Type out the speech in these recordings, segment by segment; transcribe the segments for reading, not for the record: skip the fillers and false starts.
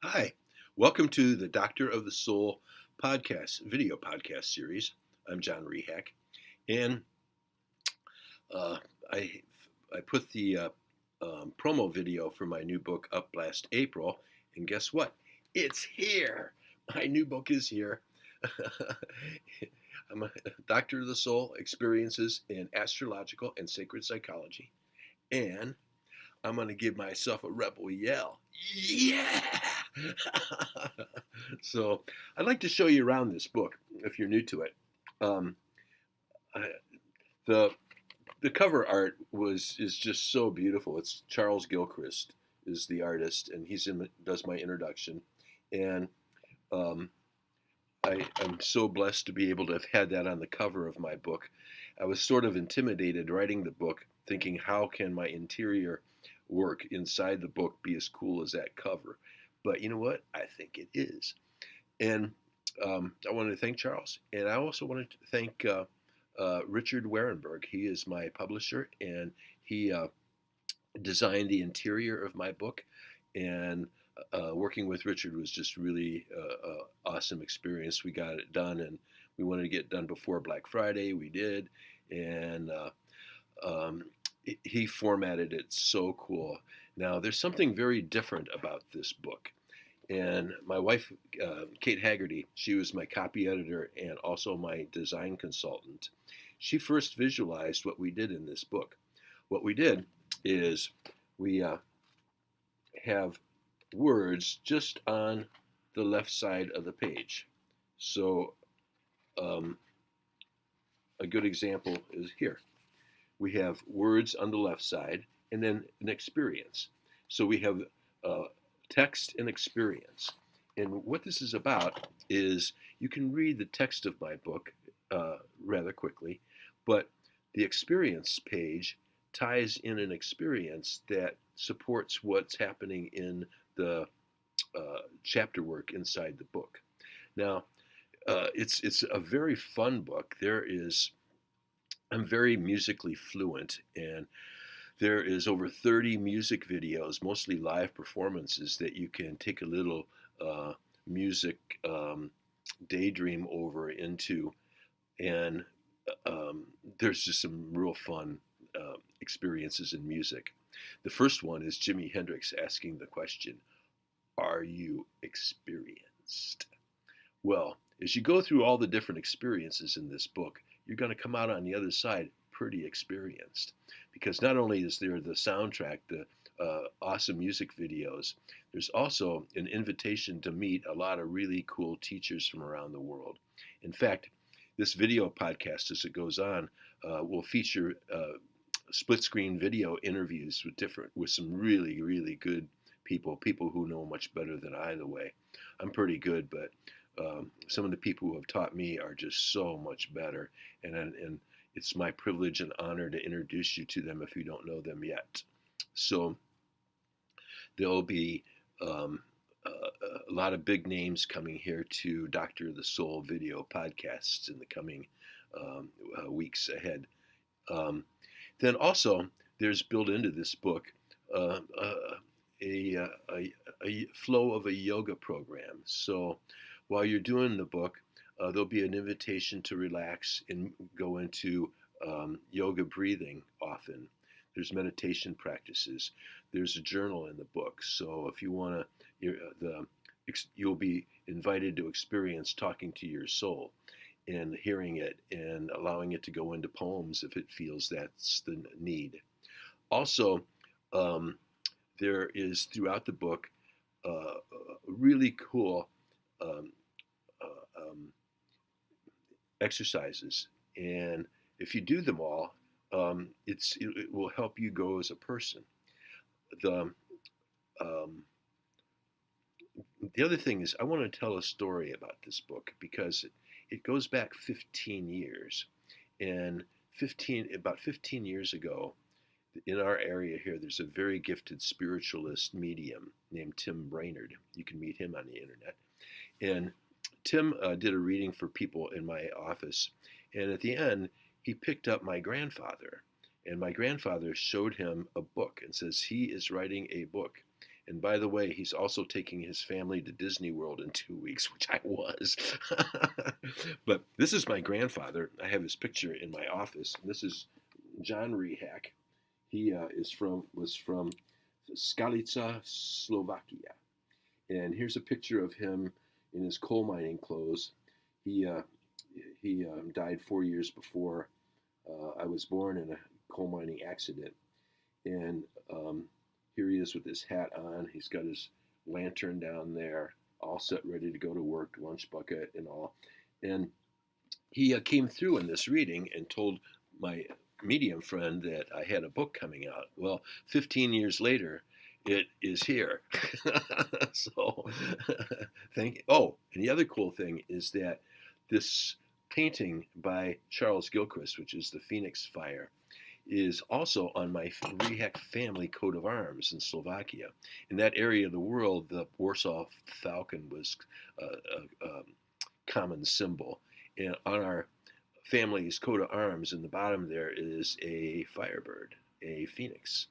Hi, welcome to the Doctor of the Soul video podcast series. I'm John Rehak, and uh, I I put the promo video for my new book up last April, and guess what? It's here. My new book is here. I'm a Doctor of the Soul: Experiences in Astrological and Sacred Psychology, and I'm going to give myself a rebel yell. Yeah! So I'd like to show you around this book if you're new to it. Um, I, the the cover art is just so beautiful. It's Charles Gilchrist is the artist, and does my introduction, and um, I'm so blessed to be able to have had that on the cover of my book. I was sort of intimidated writing the book, thinking, how can my interior work inside the book be as cool as that cover? But you know what? I think it is. And I wanted to thank Charles. And I also wanted to thank Richard Warenberg. He is my publisher, and he designed the interior of my book. And working with Richard was just really awesome experience. We got it done, and we wanted to get it done before Black Friday. We did, and um, he formatted it so cool. Now, there's something very different about this book. And my wife, Kate Haggerty, she was my copy editor and also my design consultant. She first visualized what we did in this book. What we did is we have words just on the left side of the page. So um, a good example is here. We have words on the left side and then an experience. So we have text and experience. And what this is about is you can read the text of my book rather quickly, but the experience page ties in an experience that supports what's happening in the chapter work inside the book. Now, it's a very fun book. I'm very musically fluent, and there is over 30 music videos, mostly live performances, that you can take a little music daydream over into. And there's just some real fun experiences in music. The first one is Jimi Hendrix asking the question, are you experienced? Well, as you go through all the different experiences in this book, you're going to come out on the other side pretty experienced. Because not only is there the soundtrack, the awesome music videos, there's also an invitation to meet a lot of really cool teachers from around the world. In fact, this video podcast, as it goes on, will feature split screen video interviews with some really, really good people who know much better than I, the way. I'm pretty good, but some of the people who have taught me are just so much better, and it's my privilege and honor to introduce you to them if you don't know them yet. So there'll be a lot of big names coming here to Doctor of the Soul video podcasts in the coming weeks ahead. Then also, there's built into this book uh, uh, a flow of a yoga program. So while you're doing the book, there'll be an invitation to relax and go into yoga breathing often. There's meditation practices. There's a journal in the book. So if you want to, you'll be invited to experience talking to your soul and hearing it and allowing it to go into poems if it feels that's the need. Also, um, there is throughout the book really cool um, um, exercises, and if you do them all, it will help you grow as a person. The um, the other thing is I want to tell a story about this book because it goes back 15 years, and about 15 years ago, in our area here, there's a very gifted spiritualist medium named Tim Brainerd. You can meet him on the internet. And Tim did a reading for people in my office. And at the end, he picked up my grandfather. And my grandfather showed him a book and says he is writing a book. And by the way, he's also taking his family to Disney World in 2 weeks, which I was. But this is my grandfather. I have his picture in my office. This is John Rehak. He was from Skalica, Slovakia. And here's a picture of him in his coal mining clothes. He died 4 years before I was born in a coal mining accident. And here he is with his hat on. He's got his lantern down there, all set, ready to go to work, lunch bucket and all. And he came through in this reading and told my medium friend that I had a book coming out. Well, 15 years later, it is here. So, thank you. Oh, and the other cool thing is that this painting by Charles Gilchrist, which is the Phoenix Fire, is also on my Rehak family coat of arms in Slovakia. In that area of the world, the Warsaw Falcon was a common symbol. And on our family's coat of arms in the bottom there is a firebird, a phoenix.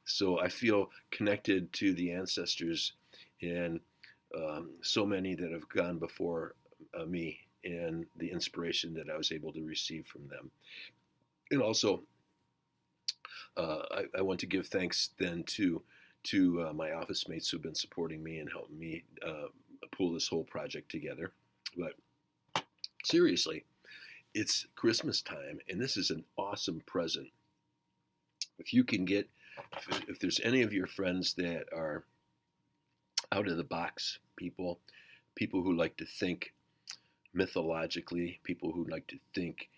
So I feel connected to the ancestors and so many that have gone before me, and the inspiration that I was able to receive from them. And also, I want to give thanks then to my office mates who've been supporting me and helping me pull this whole project together. But seriously, it's Christmas time, and this is an awesome present. If you can get, if there's any of your friends that are out of the box people who like to think mythologically, people who like to think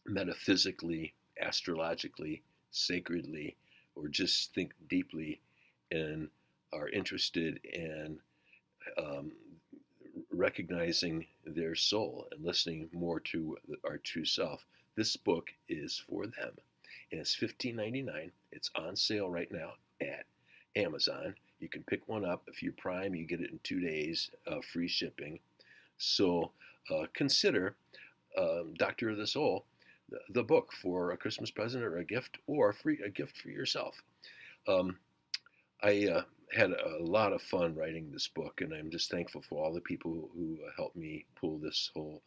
metaphysically, astrologically, sacredly, or just think deeply and are interested in recognizing their soul and listening more to our true self, this book is for them. And it's $15.99. It's on sale right now at Amazon. You can pick one up. If you're Prime, you get it in 2 days, free shipping. So consider Doctor of the Soul, the book, for a Christmas present or a gift, or a gift for yourself. I had a lot of fun writing this book, and I'm just thankful for all the people who helped me pull this whole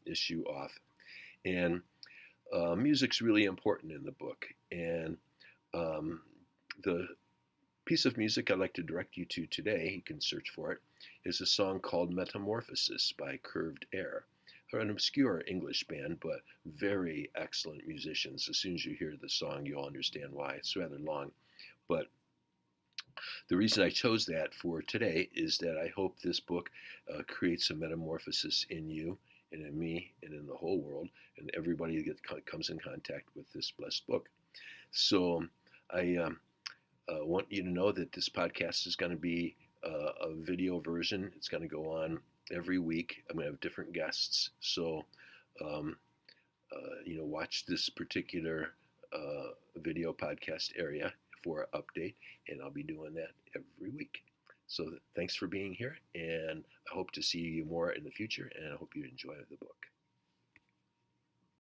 issue off. And music's really important in the book. And the piece of music I'd like to direct you to today, you can search for it, is a song called Metamorphosis by Curved Air. They're an obscure English band, but very excellent musicians. As soon as you hear the song, you'll understand why. It's rather long, but the reason I chose that for today is that I hope this book creates a metamorphosis in you and in me and in the whole world and everybody that comes in contact with this blessed book. So I want you to know that this podcast is going to be a video version. It's going to go on every week. I'm going to have different guests. So, watch this particular video podcast area for an update, and I'll be doing that every week. So thanks for being here, and I hope to see you more in the future, and I hope you enjoy the book.